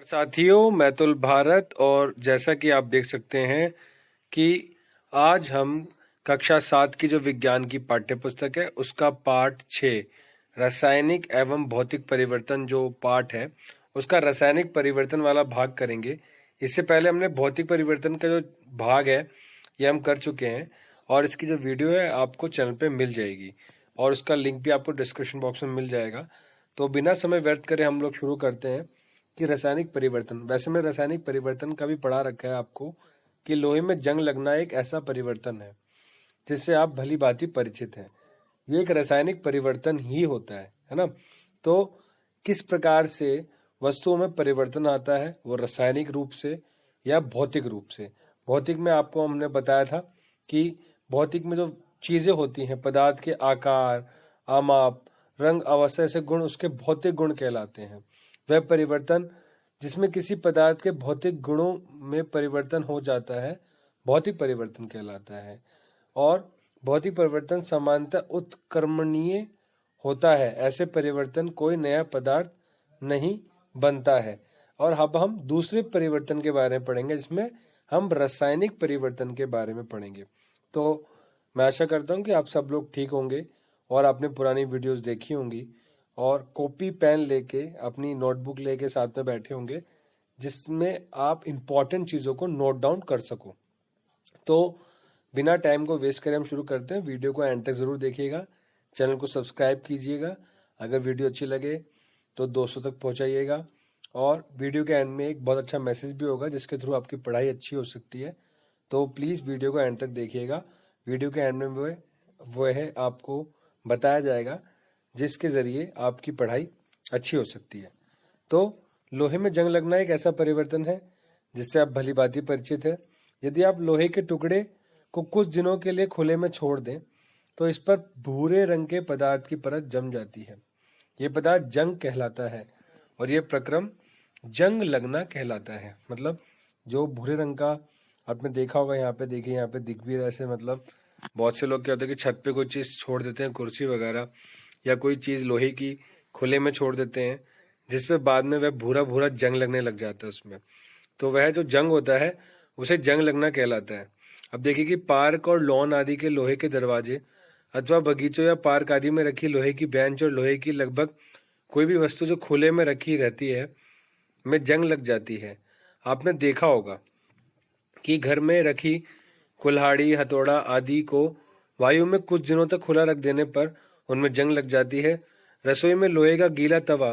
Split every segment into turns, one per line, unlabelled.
साथियों, मैं तुल भारत और जैसा कि आप देख सकते हैं कि आज हम कक्षा 7 की जो विज्ञान की पाठ्य पुस्तक है उसका पाठ 6 रासायनिक एवं भौतिक परिवर्तन जो पाठ है उसका रासायनिक परिवर्तन वाला भाग करेंगे। इससे पहले हमने भौतिक परिवर्तन का जो भाग है ये हम कर चुके हैं और इसकी जो वीडियो है आपको चैनल पे मिल जाएगी और उसका लिंक भी आपको डिस्क्रिप्शन बॉक्स में मिल जाएगा। तो बिना समय व्यर्थ करे हम लोग शुरू करते हैं कि रासायनिक परिवर्तन। वैसे में रासायनिक परिवर्तन का भी पढ़ा रखा है आपको कि लोहे में जंग लगना एक ऐसा परिवर्तन है जिससे आप भली भांति परिचित हैं। ये एक रासायनिक परिवर्तन ही होता है ना। तो किस प्रकार से वस्तुओं में परिवर्तन आता है, वो रासायनिक रूप से या भौतिक रूप से। भौतिक में आपको हमने बताया था कि भौतिक में जो चीजें होती हैं, पदार्थ के आकार, आमाप, रंग, अवस्था से गुण उसके भौतिक गुण कहलाते हैं। वह परिवर्तन जिसमें किसी पदार्थ के भौतिक गुणों में परिवर्तन हो जाता है भौतिक परिवर्तन कहलाता है। और भौतिक परिवर्तन सामान्यतः उत्क्रमणीय होता है। ऐसे परिवर्तन कोई नया पदार्थ नहीं बनता है। और अब हम दूसरे परिवर्तन के बारे में पढ़ेंगे जिसमें हम रासायनिक परिवर्तन के बारे में पढ़ेंगे। तो मैं आशा करता हूँ कि आप सब लोग ठीक होंगे और आपने पुरानी वीडियोस देखी होंगी और कॉपी पेन लेके अपनी नोटबुक लेके साथ में बैठे होंगे जिसमें आप इम्पोर्टेंट चीज़ों को नोट डाउन कर सको। तो बिना टाइम को वेस्ट करे हम शुरू करते हैं। वीडियो को एंड तक ज़रूर देखिएगा, चैनल को सब्सक्राइब कीजिएगा, अगर वीडियो अच्छी लगे तो दोस्तों तक पहुंचाइएगा। और वीडियो के एंड में एक बहुत अच्छा मैसेज भी होगा जिसके थ्रू आपकी पढ़ाई अच्छी हो सकती है। तो प्लीज़ वीडियो को एंड तक देखिएगा। वीडियो के एंड में वो है आपको बताया जाएगा जिसके जरिए आपकी पढ़ाई अच्छी हो सकती है। तो लोहे में जंग लगना एक ऐसा परिवर्तन है जिससे आप भली भांति परिचित है। यदि आप लोहे के टुकड़े को कुछ दिनों के लिए खुले में छोड़ दें तो इस पर भूरे रंग के पदार्थ की परत जम जाती है। ये पदार्थ जंग कहलाता है और ये प्रक्रम जंग लगना कहलाता है। मतलब जो भूरे रंग का आपने देखा होगा, यहाँ पे देखिए, यहाँ पे दिख भी रहा है। ऐसे मतलब बहुत से लोग क्या होता है कि छत पे कोई चीज छोड़ देते हैं, कुर्सी वगैरह या कोई चीज लोहे की खुले में छोड़ देते हैं जिसपे बाद में वह भूरा भूरा जंग लगने लग जाता है उसमें। तो वह जो जंग होता है उसे जंग लगना कहलाता है। अब देखिए कि पार्क और लॉन आदि के लोहे के दरवाजे अथवा बगीचों या पार्क आदि में रखी लोहे की बेंच और लोहे की लगभग कोई भी वस्तु जो खुले में रखी रहती है में जंग लग जाती है। आपने देखा होगा कि घर में रखी कुल्हाड़ी, हथौड़ा आदि को वायु में कुछ दिनों तक खुला रख देने पर उनमें जंग लग जाती है। रसोई में लोहे का गीला तवा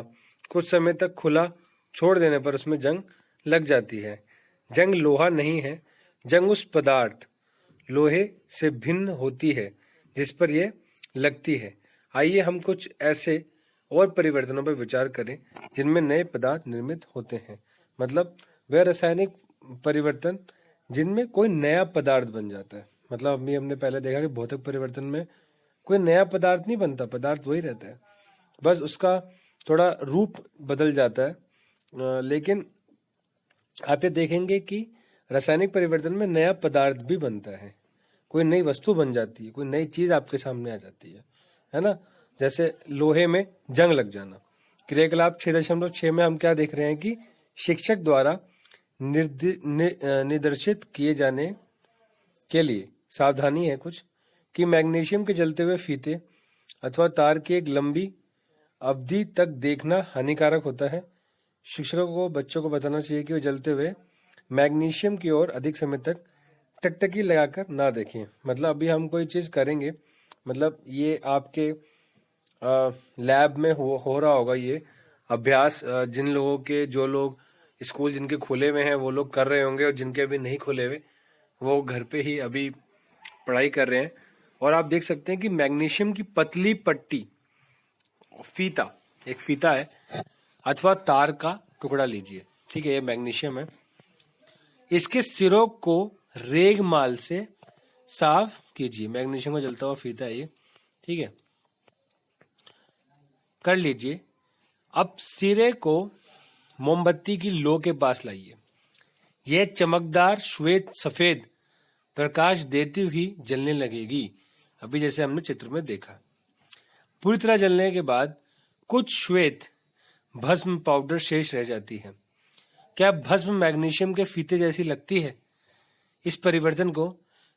कुछ समय तक खुला छोड़ देने पर उसमें जंग लग जाती है। जंग लोहा नहीं है, जंग उस पदार्थ लोहे से भिन्न होती है जिस पर यह लगती है। आइए हम कुछ ऐसे और परिवर्तनों पर विचार करें जिनमें नए पदार्थ निर्मित होते हैं। मतलब वह रासायनिक परिवर्तन जिनमें कोई नया पदार्थ बन जाता है। मतलब अभी हमने पहले देखा कि भौतिक परिवर्तन में कोई नया पदार्थ नहीं बनता, पदार्थ वही रहता है, बस उसका थोड़ा रूप बदल जाता है। लेकिन आप ये देखेंगे कि रासायनिक परिवर्तन में नया पदार्थ भी बनता है, कोई नई वस्तु बन जाती है, कोई नई चीज आपके सामने आ जाती है ना। जैसे लोहे में जंग लग जाना। क्रियाकलाप 6.6 में हम क्या देख रहे हैं कि शिक्षक द्वारा निर्देशित किए जाने के लिए सावधानी है कुछ कि मैग्नीशियम के जलते हुए फीते अथवा तार की एक लंबी अवधि तक देखना हानिकारक होता है। शिक्षकों को बच्चों को बताना चाहिए कि वे जलते हुए मैग्नीशियम की ओर अधिक समय तक टकटकी लगाकर ना देखें। मतलब अभी हम कोई चीज करेंगे, मतलब ये आपके लैब में हो रहा होगा ये अभ्यास। जिन लोगों के, जो लोग स्कूल जिनके खुले हुए हैं वो लोग कर रहे होंगे और जिनके अभी नहीं खुले हुए वो घर पे ही अभी पढ़ाई कर रहे हैं। और आप देख सकते हैं कि मैग्नीशियम की पतली पट्टी, फीता, एक फीता है अथवा तार का टुकड़ा लीजिए, ठीक है, ये मैग्नीशियम है। इसके सिरों को रेगमाल से साफ कीजिए। मैग्नीशियम का जलता हुआ फीता है ये, ठीक है, कर लीजिए। अब सिरे को मोमबत्ती की लो के पास लाइए। यह चमकदार श्वेत सफेद प्रकाश देती हुई जलने लगेगी, अभी जैसे हमने चित्र में देखा। पूरी तरह जलने के बाद कुछ श्वेत भस्म पाउडर शेष रह जाती है। क्या भस्म मैग्नीशियम के फीते जैसी लगती है? इस परिवर्तन को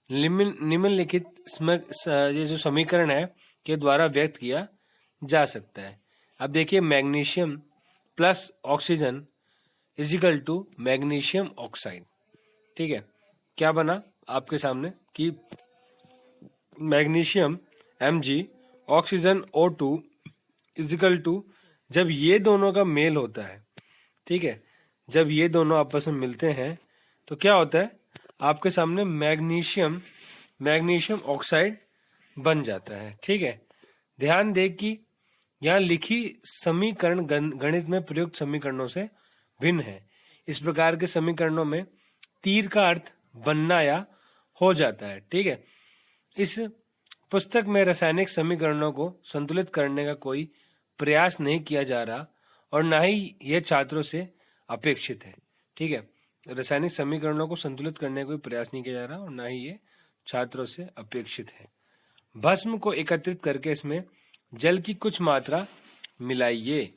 निम्नलिखित ये जो समीकरण है के द्वारा व्यक्त किया जा सकता है। अब देखिए, magnesium plus oxygen equal to magnesium oxide. ठीक है, क्या बना आपके सामने कि magnesium Mg oxygen O2 equal to, जब ये दोनों का मेल होता है, ठीक है, जब ये दोनों आपस में मिलते हैं तो क्या होता है आपके सामने मैग्नीशियम ऑक्साइड बन जाता है। ठीक है, ध्यान दें कि यहाँ लिखी समीकरण गणित में प्रयुक्त समीकरणों से भिन्न है। इस प्रकार के समीकरणों में तीर का अर्थ बनना या हो जाता है। ठीक है, इस पुस्तक में रासायनिक समीकरणों को संतुलित करने का कोई प्रयास नहीं किया जा रहा और ना ही यह छात्रों से अपेक्षित है। ठीक है, रासायनिक समीकरणों को संतुलित करने का कोई प्रयास नहीं किया जा रहा और ना ही ये छात्रों से अपेक्षित है। भस्म को एकत्रित करके इसमें जल की कुछ मात्रा मिलाइए।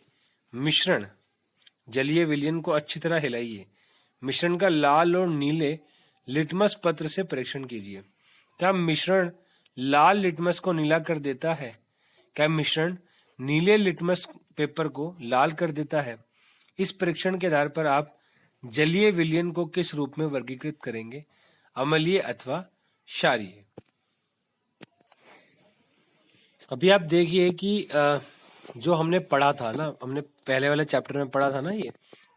मिश्रण, जलीय विलयन को अच्छी तरह हिलाइए। मिश्रण का लाल और नीले लिटमस पत्र से परीक्षण कीजिए। क्या मिश्रण लाल लिटमस को नीला कर देता है? क्या मिश्रण नीले लिटमस पेपर को लाल कर देता है? इस परीक्षण के आधार पर आप जलीय विलयन को किस रूप में वर्गीकृत करेंगे, अम्लीय अथवा क्षारीय? अभी आप देखिए कि जो हमने पढ़ा था ना, हमने पहले वाले चैप्टर में पढ़ा था ना ये,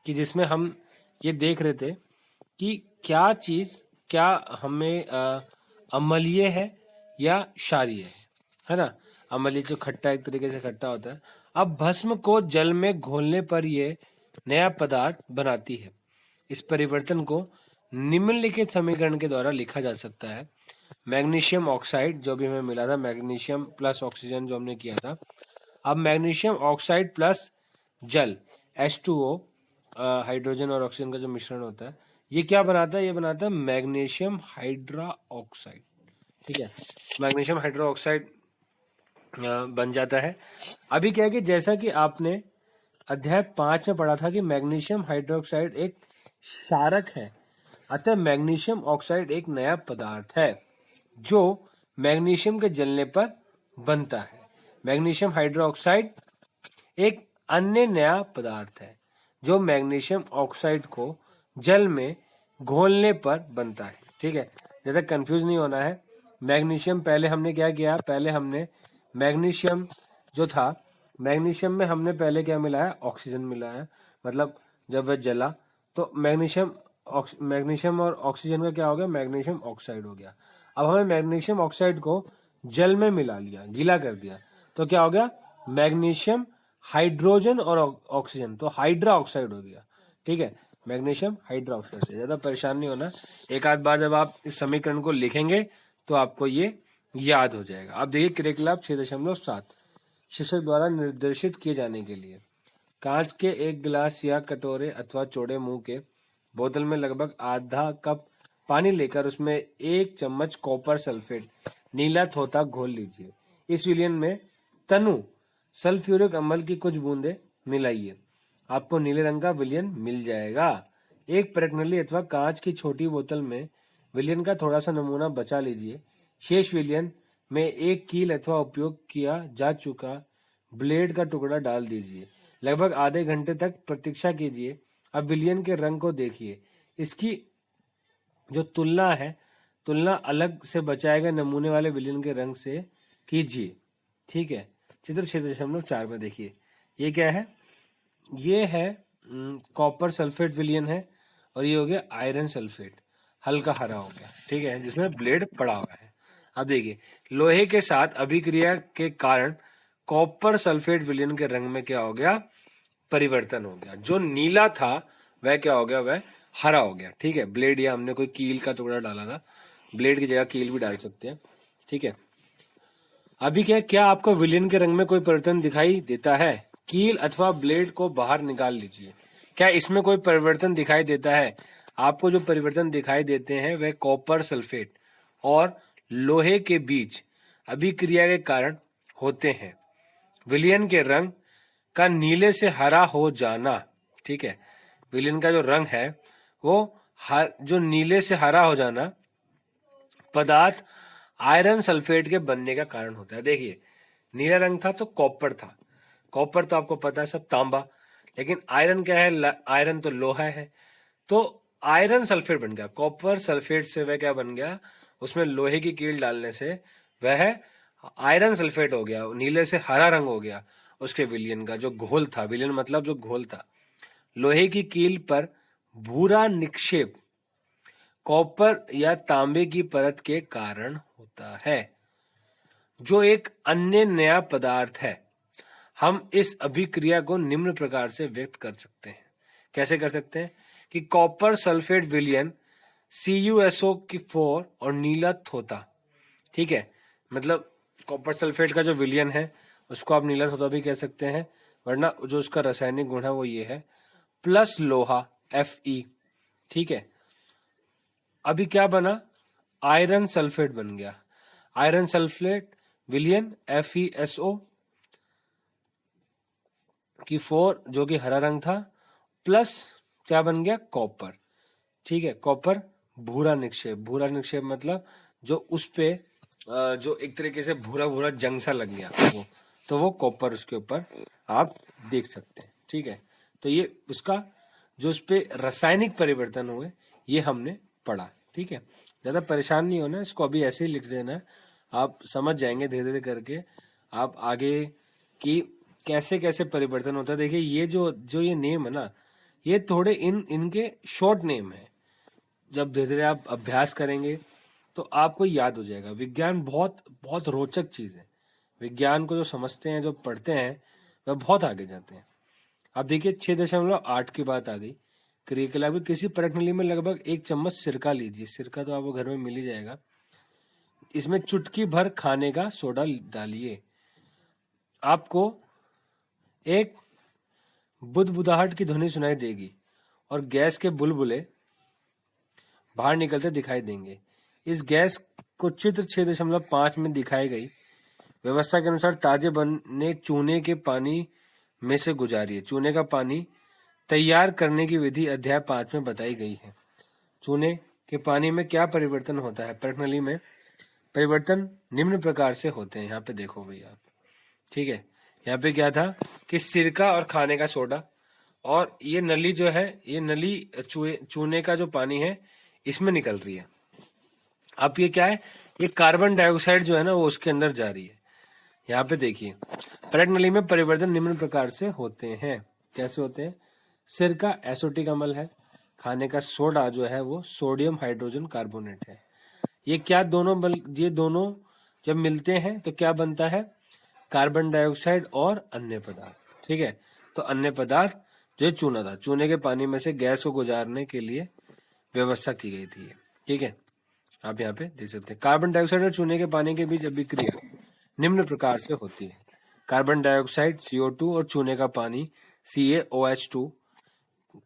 कि जिसमें हम ये देख रहे थे कि क्या चीज क्या हमें अम्लीय है या क्षारीय है ना। अम्लीय जो खट्टा, एक तरीके से खट्टा होता है। अब भस्म को जल में घोलने पर यह नया पदार्थ बनाती है। इस परिवर्तन को निम्नलिखित समीकरण के द्वारा लिखा जा सकता है। मैग्नीशियम ऑक्साइड जो भी हमें मिला था, मैग्नीशियम प्लस ऑक्सीजन जो हमने किया था, अब मैग्नीशियम ऑक्साइड प्लस जल H2O, हाइड्रोजन और ऑक्सीजन का जो मिश्रण होता है, ये क्या बनाता है? ये बनाता है मैग्नीशियम हाइड्रा ऑक्साइड। ठीक है, मैग्नीशियम हाइड्रा ऑक्साइड बन जाता है। अभी क्या है कि जैसा कि आपने अध्याय 5 में पढ़ा था कि मैग्नीशियम हाइड्रोक्साइड एक क्षारक है, अतः मैग्नीशियम ऑक्साइड एक नया पदार्थ है जो मैग्नीशियम के जलने पर बनता है। मैग्नीशियम हाइड्रोक्साइड एक अन्य नया पदार्थ है जो मैग्नीशियम ऑक्साइड को जल में घोलने पर बनता है। ठीक है, ज्यादा कंफ्यूज नहीं होना है। मैग्नीशियम पहले हमने क्या किया, पहले हमने मैग्नीशियम जो था, मैग्नीशियम में हमने पहले क्या मिलाया? ऑक्सीजन मिलाया। मतलब जब वह जला तो मैग्नीशियम और ऑक्सीजन का क्या हो गया? मैग्नीशियम ऑक्साइड हो गया। अब हमें मैग्नीशियम ऑक्साइड को जल में मिला लिया, गीला कर दिया, तो क्या हो गया? मैग्नीशियम हाइड्रोजन और ऑक्सीजन, तो हाइड्रा ऑक्साइड हो गया। ठीक है, मैग्नीशियम हाइड्रा ऑक्साइड से ज्यादा परेशान नहीं होना। एक आध बार जब आप इस समीकरण को लिखेंगे तो आपको ये याद हो जाएगा। आप देखिए क्रियाकलाप 6.7 शिक्षक द्वारा निर्देशित किए जाने के लिए कांच के एक गिलास या कटोरे अथवा चौड़े मुंह के बोतल में लगभग आधा कप पानी लेकर उसमें 1 चम्मच कॉपर सल्फेट नीला थोथा घोल लीजिए। इस विलयन में तनु सल्फ्यूरिक अम्ल की कुछ बूंदें मिलाइए, आपको नीले रंग का विलयन मिल जाएगा। एक प्रकनली अथवा कांच की छोटी बोतल में विलयन का थोड़ा सा नमूना बचा लीजिए। शेष विलयन में एक कील अथवा उपयोग किया जा चुका ब्लेड का टुकड़ा डाल दीजिए। लगभग आधे घंटे तक प्रतीक्षा कीजिए। अब विलयन के रंग को देखिए। इसकी जो तुलना है, तुलना अलग से बचाए गए नमूने वाले विलयन के रंग से कीजिए। ठीक है, चित्र 6.4 में देखिए, ये क्या है? ये है कॉपर सल्फेट विलयन है और ये हो गया आयरन सल्फेट, हल्का हरा हो गया। ठीक है, जिसमें ब्लेड पड़ा हुआ है। अब देखिए, लोहे के साथ अभिक्रिया के कारण कॉपर सल्फेट विलयन के रंग में क्या हो गया? परिवर्तन हो गया। जो नीला था वह क्या हो गया? वह हरा हो गया। ठीक है, ब्लेड या हमने कोई कील का टुकड़ा डाला था, ब्लेड की जगह कील भी डाल सकते हैं। ठीक है, अभी क्या आपको विलयन के रंग में कोई परिवर्तन दिखाई देता है? कील अथवा ब्लेड को बाहर निकाल लीजिए। क्या इसमें कोई परिवर्तन दिखाई देता है? आपको जो परिवर्तन दिखाई देते हैं वह कॉपर सल्फेट और लोहे के बीच अभिक्रिया के कारण होते हैं। विलयन के रंग का नीले से हरा हो जाना। ठीक है, विलयन का जो रंग है वो जो नीले से हरा हो जाना पदार्थ आयरन सल्फेट के बनने का कारण होता है। देखिए, नीला रंग था तो कॉपर था, कॉपर तो आपको पता है सब तांबा, लेकिन आयरन क्या है, आयरन तो लोहा है, तो आयरन सल्फेट बन गया। कॉपर सल्फेट से वह क्या बन गया, उसमें लोहे की कील डालने से वह आयरन सल्फेट हो गया, नीले से हरा रंग हो गया उसके विलयन का जो घोल था। विलयन मतलब जो घोल था। लोहे की कील पर भूरा निक्षेप कॉपर या तांबे की परत के कारण होता है, जो एक अन्य नया पदार्थ है। हम इस अभिक्रिया को निम्न प्रकार से व्यक्त कर सकते हैं। कैसे कर सकते हैं कि कॉपर सल्फेट विलयन CuSO4 और नीला थोता, ठीक है, मतलब कॉपर सल्फेट का जो विलयन है उसको आप नीला थोता भी कह सकते हैं, वरना जो उसका रासायनिक गुण है वो ये है, प्लस लोहा Fe, ठीक है। अभी क्या बना, आयरन सल्फेट बन गया। आयरन सल्फेट विलयन FeSO की 4 जो कि हरा रंग था, प्लस क्या बन गया, कॉपर, ठीक है। कॉपर भूरा निक्षेप, भूरा निक्षेप मतलब जो उस पे जो एक तरीके से भूरा भूरा जंग सा लग गया वो, तो वो कॉपर उसके ऊपर आप देख सकते हैं, ठीक है। तो ये उसका जो उस पे रासायनिक परिवर्तन हुए ये हमने पढ़ा, ठीक है। ज्यादा परेशान नहीं होना, इसको अभी ऐसे ही लिख देना, आप समझ जाएंगे धीरे धीरे करके आप आगे की कैसे कैसे परिवर्तन होता है। देखिए ये जो ये नेम है ना, ये थोड़े इनके शॉर्ट नेम है। जब धीरे धीरे आप अभ्यास करेंगे तो आपको याद हो जाएगा। विज्ञान बहुत बहुत रोचक चीज है। विज्ञान को जो समझते हैं, जो पढ़ते हैं, वह बहुत आगे जाते हैं। अब देखिए 6.8 की बात आ गई। क्रिया में किसी प्रणाली में लगभग 1 चम्मच सिरका लीजिए। सिरका तो आपको घर में मिल ही जाएगा। इसमें चुटकी भर खाने का सोडा डालिए। आपको एक बुदबुदाहट की ध्वनि सुनाई देगी और गैस के बुलबुले बाहर निकलते दिखाई देंगे। इस गैस को चित्र 6.5 में दिखाई गई व्यवस्था के अनुसार ताजे बने चूने के पानी में से गुजारिए। चूने का पानी तैयार करने की विधि अध्याय 5 में बताई गई है। चूने के पानी में क्या परिवर्तन होता है? प्रणाली में परिवर्तन निम्न प्रकार से होते हैं। यहाँ पे देखो भैया आप, ठीक है। यहाँ पे क्या था कि सिरका और खाने का सोडा, और ये नली जो है, ये नली चूने का जो पानी है इसमें निकल रही है। अब ये क्या है, ये कार्बन डाइऑक्साइड जो है ना वो उसके अंदर जा रही है। यहाँ पे देखिए प्रणाली में परिवर्तन निम्न प्रकार से होते हैं। कैसे होते हैं? सिरका एसिटिक अम्ल है, खाने का सोडा जो है वो सोडियम हाइड्रोजन कार्बोनेट है। ये क्या ये दोनों जब मिलते हैं तो क्या बनता है? कार्बन डाइऑक्साइड और अन्य पदार्थ, ठीक है। तो अन्य पदार्थ जो चूना था, चूने के पानी में से गैस को गुजारने के लिए व्यवस्था की गई थी, ठीक है। आप यहाँ पे देख सकते हैं कार्बन डाइऑक्साइड और चूने के पानी के बीच अभिक्रिया निम्न प्रकार से होती है। कार्बन डाइऑक्साइड CO2 और चूने का पानी CaOH2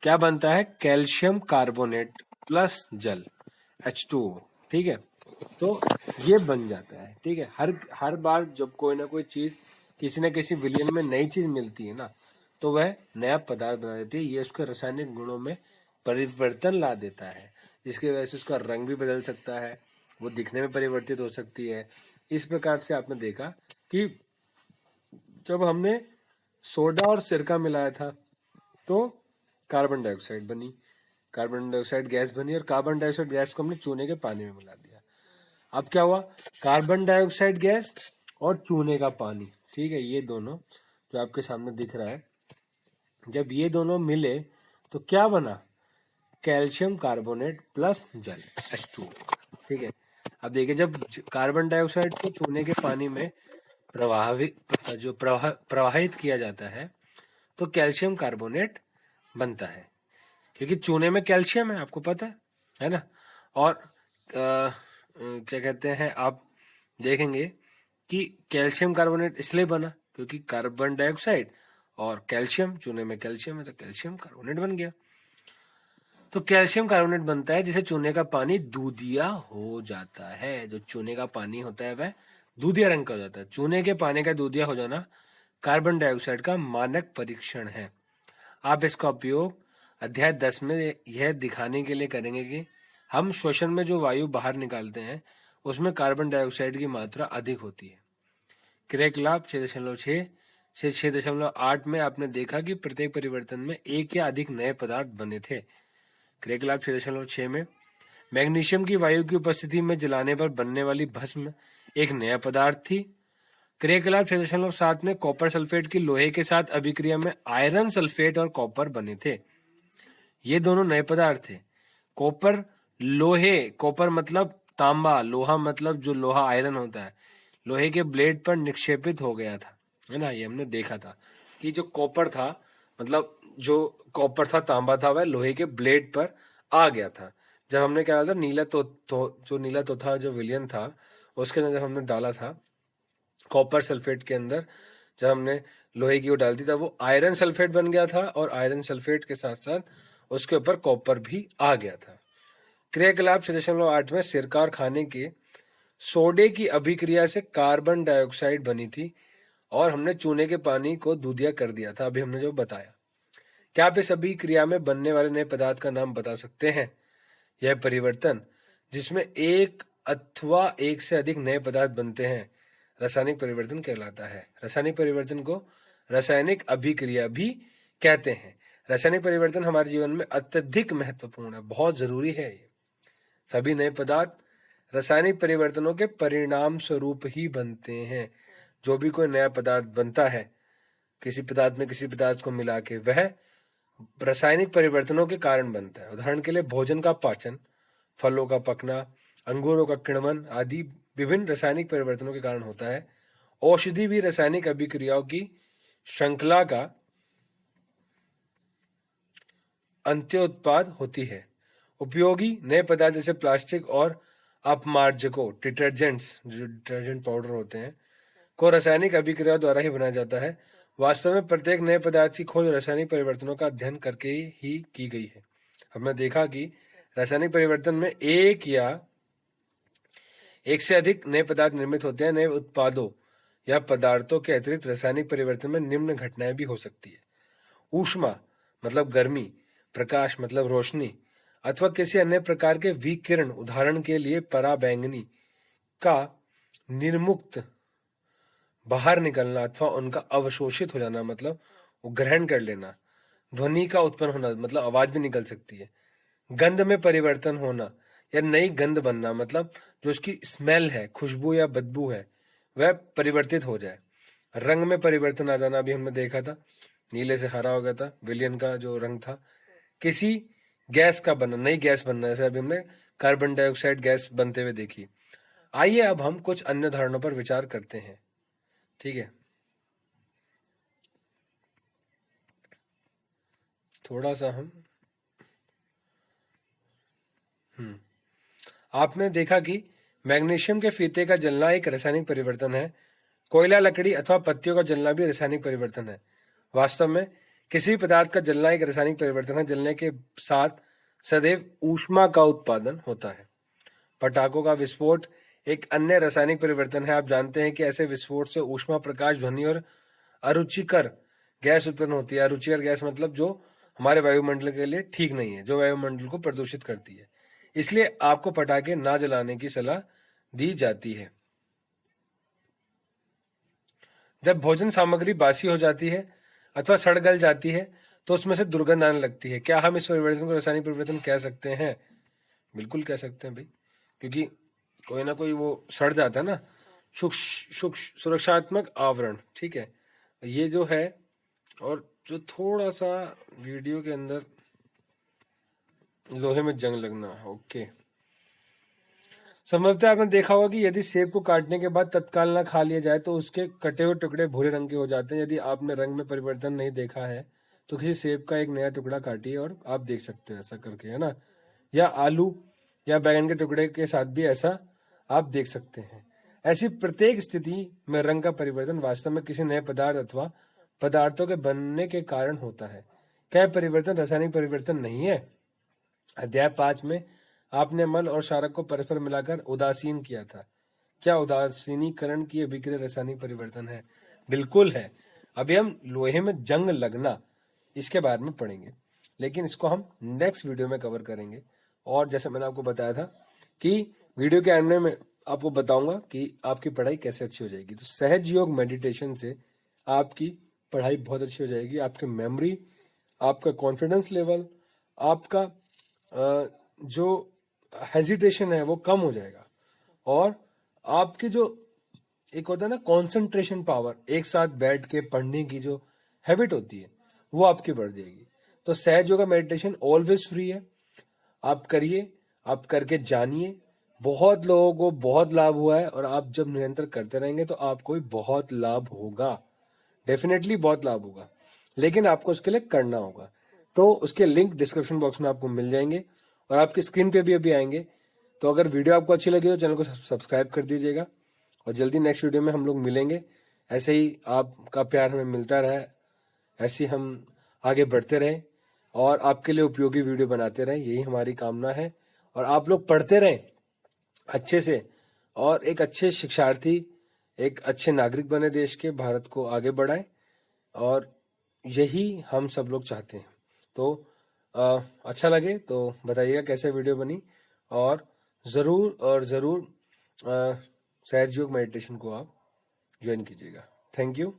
क्या बनता है? कैल्शियम कार्बोनेट प्लस जल H2O, ठीक है। तो ये बन जाता है, ठीक है। हर बार जब कोई ना कोई चीज किसी न किसी विलयन में नई चीज मिलती है ना, तो वह नया पदार्थ बना देती है। ये उसके रासायनिक गुणों में परिवर्तन ला देता है, जिसकी वजह से उसका रंग भी बदल सकता है, वो दिखने में परिवर्तित हो सकती है। इस प्रकार से आपने देखा कि जब हमने सोडा और सिरका मिलाया था तो कार्बन डाइऑक्साइड बनी, कार्बन डाइऑक्साइड गैस बनी, और कार्बन डाइऑक्साइड गैस को हमने चूने के पानी में मिला दिया। अब क्या हुआ? कार्बन डाइऑक्साइड गैस और चूने का पानी, ठीक है, ये दोनों जो आपके सामने दिख रहा है, जब ये दोनों मिले तो क्या बना? कैल्शियम कार्बोनेट प्लस जल H2, ठीक है। अब देखिए जब कार्बन डाइऑक्साइड को चूने के पानी में प्रवाहित किया जाता है तो कैल्शियम कार्बोनेट बनता है, क्योंकि चूने में कैल्शियम है, आपको पता है ना। और क्या कहते हैं, आप देखेंगे कि कैल्शियम कार्बोनेट इसलिए बना क्योंकि कार्बन डाइऑक्साइड और कैल्शियम, चूने में कैल्शियम है तो कैल्शियम कार्बोनेट बन गया। तो कैल्शियम कार्बोनेट बनता है जिसे चूने का पानी दूधिया हो जाता है। जो चूने का पानी होता है वह दूधिया रंग का हो जाता है। चूने के पानी का दूधिया हो जाना कार्बन डाइऑक्साइड का मानक परीक्षण है। आप इसका उपयोग अध्याय 10 में यह दिखाने के लिए करेंगे कि हम श्वसन में जो वायु बाहर निकालते हैं उसमें कार्बन डाइऑक्साइड की मात्रा अधिक होती है। क्रियाकलाप 6.6 से 6.8 में आपने देखा कि प्रत्येक परिवर्तन में एक या अधिक नए पदार्थ बने थे। क्रियाकलाप 6.6 में मैग्नीशियम की वायु की उपस्थिति में जलाने पर बनने वाली भस्म एक नया पदार्थ थी। क्रियाकलाप 6.7 में कॉपर सल्फेट की लोहे के साथ अभिक्रिया में आयरन सल्फेट और कॉपर बने थे। ये दोनों नए पदार्थ थे। कॉपर लोहे, कॉपर मतलब तांबा, लोहा मतलब जो लोहा आयरन होता है, लोहे के ब्लेड पर निक्षेपित हो गया था, है ना। ये हमने देखा था कि जो कॉपर था, मतलब जो कॉपर था, तांबा था, वह लोहे के ब्लेड पर आ गया था। जब हमने क्या था, जो नीला तोता जो विलियन था उसके अंदर जब हमने डाला था कॉपर सल्फेट के अंदर, जब हमने लोहे की वो डालती था, वो आयरन सल्फेट बन गया था और आयरन सल्फेट के साथ साथ उसके ऊपर कॉपर भी आ गया था। क्रियाकलाप 6.8 में सिरका और खाने के सोडे की अभिक्रिया से कार्बन डाइऑक्साइड बनी थी और हमने चूने के पानी को दूधिया कर दिया था, अभी हमने जो बताया। क्या आप इस अभिक्रिया में बनने वाले नए पदार्थ का नाम बता सकते हैं? यह परिवर्तन जिसमें एक अथवा एक से अधिक नए पदार्थ बनते हैं रासायनिक परिवर्तन कहलाता है। रासायनिक परिवर्तन को रासायनिक अभिक्रिया भी कहते हैं। रासायनिक परिवर्तन हमारे जीवन में अत्यधिक महत्वपूर्ण है, बहुत जरूरी है। ये सभी नए पदार्थ रासायनिक परिवर्तनों के परिणाम स्वरूप ही बनते हैं। जो भी कोई नया पदार्थ बनता है, किसी पदार्थ में किसी पदार्थ को मिला के, वह रासायनिक परिवर्तनों के कारण बनता है। उदाहरण के लिए भोजन का पाचन, फलों का पकना, अंगूरों का किण्वन आदि विभिन्न रासायनिक परिवर्तनों के कारण होता है। औषधि भी रासायनिक अभिक्रियाओं की श्रृंखला का अंत्योत्पाद होती है। उपयोगी नए पदार्थ जैसे प्लास्टिक और अपमार्जकों, डिटर्जेंट्स, जो डिटर्जेंट पाउडर होते हैं, को रासायनिक अभिक्रिया द्वारा ही बनाया जाता है। वास्तव में प्रत्येक नए पदार्थ की खोज रासायनिक परिवर्तनों का अध्ययन करके ही की गई है। हमने देखा कि रासायनिक परिवर्तन में एक या एक से अधिक नए पदार्थ निर्मित होते हैं। नए उत्पादों या पदार्थों के अतिरिक्त रासायनिक परिवर्तन में निम्न घटनाएं भी हो सकती है। ऊष्मा मतलब गर्मी, प्रकाश मतलब रोशनी, अथवा किसी अन्य प्रकार के विकिरण, उदाहरण के लिए पराबैंगनी का निर्मुक्त बाहर निकलना अथवा उनका अवशोषित हो जाना, मतलब वो ग्रहण कर लेना। ध्वनि का उत्पन्न होना, मतलब आवाज भी निकल सकती है। गंध में परिवर्तन होना या नई गंध बनना, मतलब जो उसकी स्मेल है, खुशबू या बदबू है, वह परिवर्तित हो जाए। रंग में परिवर्तन आ जाना, अभी हमने देखा था, नीले से हरा हो गया था, विलियन का जो रंग था। किसी गैस का बनना, नई गैस बनना, जैसे अभी हमने कार्बन डाइऑक्साइड गैस बनते हुए देखी। आइए अब हम कुछ अन्य उदाहरणों पर विचार करते हैं। ठीक है, थोड़ा सा हम आपने देखा कि मैग्नीशियम के फीते का जलना एक रासायनिक परिवर्तन है। कोयला, लकड़ी अथवा पत्तियों का जलना भी रासायनिक परिवर्तन है। वास्तव में किसी पदार्थ का जलना एक रासायनिक परिवर्तन है। जलने के साथ सदैव ऊष्मा का उत्पादन होता है। पटाखों का विस्फोट एक अन्य रासायनिक परिवर्तन है। आप जानते हैं कि ऐसे विस्फोट से ऊष्मा, प्रकाश, ध्वनि और अरुचिकर गैस उत्पन्न होती है। अरुचिकर गैस मतलब जो हमारे वायुमंडल के लिए ठीक नहीं है, जो वायुमंडल को प्रदूषित करती है। इसलिए आपको पटाखे ना जलाने की सलाह दी जाती है। जब भोजन सामग्री बासी हो जाती है अथवा सड़ गल जाती है तो उसमें से दुर्गंध आने लगती है। क्या हम इस परिवर्तन को रासायनिक परिवर्तन कह सकते हैं? बिल्कुल कह सकते हैं भाई, क्योंकि कोई ना कोई वो सड़ जाता है ना। सुरक्षात्मक आवरण, ठीक है, ये जो है। और जो थोड़ा सा वीडियो के अंदर लोहे में जंग लगना, ओके। संभवतः आपने देखा होगा कि यदि सेब को काटने के बाद तत्काल ना खा लिया जाए तो उसके कटे हुए टुकड़े भूरे रंग के हो जाते हैं। यदि आपने रंग में परिवर्तन नहीं देखा है तो किसी सेब का एक नया टुकड़ा काटिए और आप देख सकते हैं ऐसा करके, है ना। या आलू या बैंगन के टुकड़े के साथ भी ऐसा आप देख सकते हैं। ऐसी प्रत्येक स्थिति में रंग का परिवर्तन वास्तव में किसी नए पदार्थ अथवा पदार्थों के बनने के कारण होता है। क्या परिवर्तन रासायनिक परिवर्तन नहीं है? अध्याय 5 में आपने मन और शारक को परस्पर मिलाकर उदासीन किया था। क्या उदासीनीकरण की अभिक्रिया रासायनिक परिवर्तन है? बिल्कुल है। अभी हम लोहे में जंग लगना इसके बारे में पढ़ेंगे। लेकिन इसको हम नेक्स्ट वीडियो में कवर करेंगे। और जैसे मैंने आपको बताया था कि वीडियो के एंड में आपको बताऊंगा कि आपकी पढ़ाई कैसे अच्छी हो जाएगी। तो सहज योग मेडिटेशन से आपकी पढ़ाई बहुत अच्छी हो जाएगी, आपकी मेमोरी, आपका कॉन्फिडेंस लेवल, आपका जो हेजिटेशन है वो कम हो जाएगा, और आपकी जो एक होता है ना कंसंट्रेशन पावर, एक साथ बैठ के पढ़ने की जो हैबिट होती है वो आपकी बढ़ जाएगी। तो सहज योगा मेडिटेशन ऑलवेज फ्री है, आप करिए, आप करके जानिए। बहुत लोगों को बहुत लाभ हुआ है, और आप जब निरंतर करते रहेंगे तो आपको भी बहुत लाभ होगा, डेफिनेटली बहुत लाभ होगा। लेकिन आपको उसके लिए करना होगा। तो उसके लिंक डिस्क्रिप्शन बॉक्स में आपको मिल जाएंगे, और आपकी स्क्रीन पे भी अभी आएंगे। तो अगर वीडियो आपको अच्छी लगी तो चैनल को सब्सक्राइब कर दीजिएगा, और जल्दी नेक्स्ट वीडियो में हम लोग मिलेंगे। ऐसे ही आपका प्यार हमें मिलता रहे, ऐसे ही हम आगे बढ़ते रहें और आपके लिए उपयोगी वीडियो बनाते रहें, यही हमारी कामना है। और आप लोग पढ़ते रहें अच्छे से, और एक अच्छे शिक्षार्थी, एक अच्छे नागरिक बने, देश के, भारत को आगे बढ़ाएं, और यही हम सब लोग चाहते हैं। तो अच्छा लगे तो बताइएगा कैसे वीडियो बनी, और ज़रूर सहज योग मेडिटेशन को आप ज्वाइन कीजिएगा। Thank you.